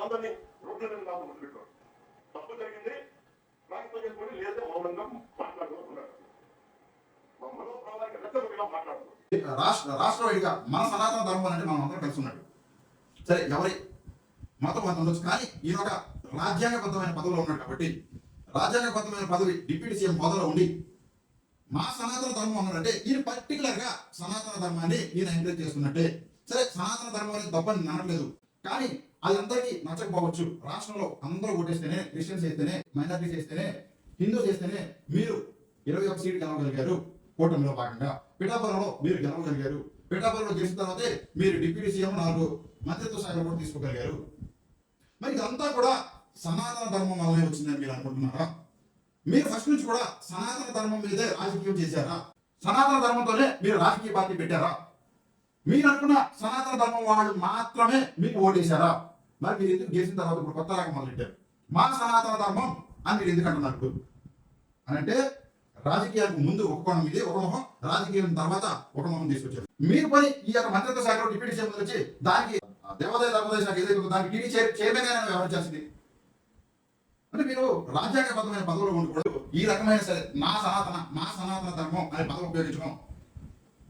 వాళ్ళందరినీ రోడ్ల మీద కాదు ముందుపెట్టారు. తప్పు జరిగింది రాకపోతే చేసుకొని లేదా మౌనంగా మాట్లాడుతున్నారు. మా మనోభావానికి రెచ్చగొట్టిగా మాట్లాడుతున్నారు. రాష్ట్ర వైడిగా మన సనాతన ధర్మం అంటే మనం అందరం కలిసి ఉన్నాడు. సరే, ఎవరి మతం అంత ఉండొచ్చు, కానీ ఈయన ఒక రాజ్యాంగబద్ధమైన పదవిలో ఉన్నాడు కాబట్టి రాజ్యాంగబద్ధమైన పదవి డిప్యూటీ సీఎం హోదాలో ఉండి మా సనాతన ధర్మం అన్నాడంటే ఈయన పర్టికులర్ గా సనాతన ధర్మాన్ని ఈయన ఎంకరేజ్ చేస్తున్నట్టే. సరే, సనాతన ధర్మం అనేది తప్పని అనట్లేదు, కానీ అది అందరికీ నచ్చకపోవచ్చు. రాష్ట్రంలో అందరూ ఓటేస్తేనే, క్రిస్టియన్స్ చేస్తేనే, మైనారిటీస్ చేస్తేనే, హిందూ చేస్తేనే మీరు 21 సీట్లు గెలవగలిగారు. కూటమిలో భాగంగా పిఠాపురంలో మీరు గెలవగలిగారు. పిఠాపురంలో గెలిచిన తర్వాతే మీరు డిప్యూటీ సీఎం 4 మంత్రిత్వ శాఖలు కూడా తీసుకోగలిగారు. మరి ఇదంతా కూడా సనాతన ధర్మం వల్లనే వచ్చిందని మీరు అనుకుంటున్నారా? మీరు ఫస్ట్ నుంచి కూడా సనాతన ధర్మం మీదే రాజకీయం చేశారా? సనాతన ధర్మంతోనే మీరు రాజకీయ పార్టీ పెట్టారా? మీరు అనుకున్న సనాతన ధర్మం వాళ్ళు మాత్రమే మీకు ఓటేశారా? మరి మీరు ఎందుకు గెలిచిన తర్వాత ఇప్పుడు కొత్త రకం మొదలెట్టారు? మా సనాతన ధర్మం అని మీరు ఎందుకు అంటున్నారు అని అంటే, రాజకీయాలకు ముందు ఒక కోణం ఇది, ఒక మొహం, రాజకీయం తర్వాత ఒక మొహం తీసుకొచ్చారు. మీరు పని ఈ యొక్క మంత్రిత్వ శాఖలో డిప్యూటీ సీఎం వచ్చి దానికి దేవాదాయ ధర్మదాయ శాఖ ఏదైతే ఉందో దానికి టీడీ చైర్మన్ గా వ్యవహరించాల్సింది. అంటే మీరు రాజ్యాంగబద్ధమైన పదవులు ఉండకూడదు. ఈ రకమైన సరే మా సనాతన ధర్మం అనే పదవి ఉపయోగించడం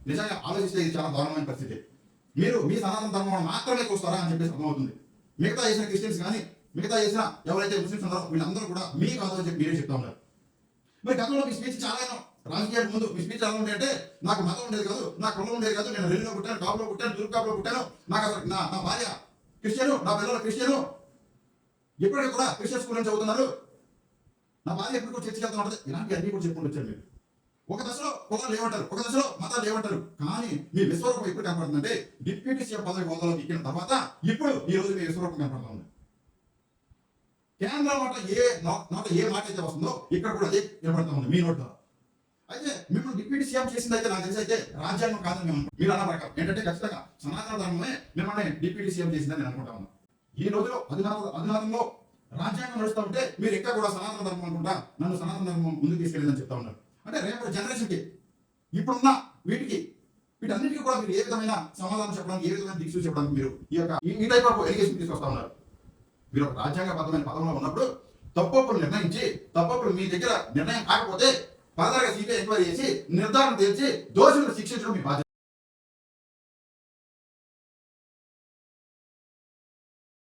నిజంగా ఆలోచిస్తే ఇది చాలా దారుణమైన పరిస్థితి. మీరు మీ సనాతన ధర్మం మాత్రమే చూస్తారా అని చెప్పేసి అర్థమవుతుంది. మిగతా చేసిన క్రిస్టియన్స్ కానీ, మిగతా చేసిన ఎవరైతే ముస్లిమ్స్ ఉన్నారో వీళ్ళందరూ కూడా మీ కాదు అని చెప్పి మీరే చెప్తా ఉన్నారు. మరి గతంలో మీ స్పీచ్ చాలా రాజకీయాలకు ముందు మీ స్పీచ్ ఎలా ఉండే అంటే, నాకు మతం ఉండేది కాదు, నాకు కులం ఉండేది కాదు, నేను రెల్లిలో పుట్టాను, కాపులో పుట్టాను, దుర్గాపులో పుట్టాను, నాకు అసలు నా భార్య క్రిస్టియను, నా పిల్లలు క్రిస్టియను, ఎప్పటికీ కూడా క్రిస్టియన్ స్కూల్ అని చదువుతున్నారు, నా భార్య ఎప్పుడు కూడా చర్చకి వెళ్తూ ఉంటుంది. ఇలాంటి అన్ని కూడా చెప్పుకుంటూ వచ్చారు. మీరు ఒక దశలో కులాలు లేవంటారు, ఒక దశలో మతాలు లేవంటారు, కానీ మీ విశ్వరూపం ఎప్పుడు కనపడుతుందంటే డిప్యూటీ సీఎం పదవి హోదాలోకి ఎక్కిన తర్వాత ఇప్పుడు ఈ రోజు మీ విశ్వరూపం కనపడుతూ ఉంది. కేంద్రం నోట ఏ మాట అయితే వస్తుందో ఇక్కడ కూడా అదే కనపడుతూ ఉంది మీ నోట్లో. అయితే మిమ్మల్ని డిప్యూటీ సీఎం చేసింది అయితే నాకు తెలిసి అయితే రాజ్యాంగం కాదని మీరు అన్న ప్రకారం ఏంటంటే ఖచ్చితంగా సనాతన ధర్మమే మిమ్మల్ని డిప్యూటీ సీఎం చేసిందని నేను అనుకుంటా ఉన్నాను. ఈ రోజులో అధినారంలో రాజ్యాంగం నడుస్తూ ఉంటే మీరు ఇంకా కూడా సనాతన ధర్మం అనుకుంటా నన్ను సనాతన ధర్మం ముందుకు తీసుకెళ్ళిందని చెప్తా ఉన్నారు. అంటే రేపు జనరేషన్కి ఇప్పుడున్న వీటన్నిటికీ కూడా మీరు ఏ విధమైన సమాధానం చెప్పడానికి, ఏ విధమైన దిక్సూచి చెప్పడానికి మీరు ఈ టైప్ ఆఫ్ ఎలిగేషన్ తీసుకొస్తా ఉన్నారు. మీరు ఒక రాజ్యాంగబద్ధమైన పదంలో ఉన్నప్పుడు తప్పులు నిర్ణయించి, తప్పులు మీ దగ్గర నిర్ణయం కాకపోతే ఫర్దర్గా సిబిఐ ఎంక్వైరీ చేసి నిర్ధారణ తేల్చి దోషులను శిక్షించడం మీ బాధ్యత.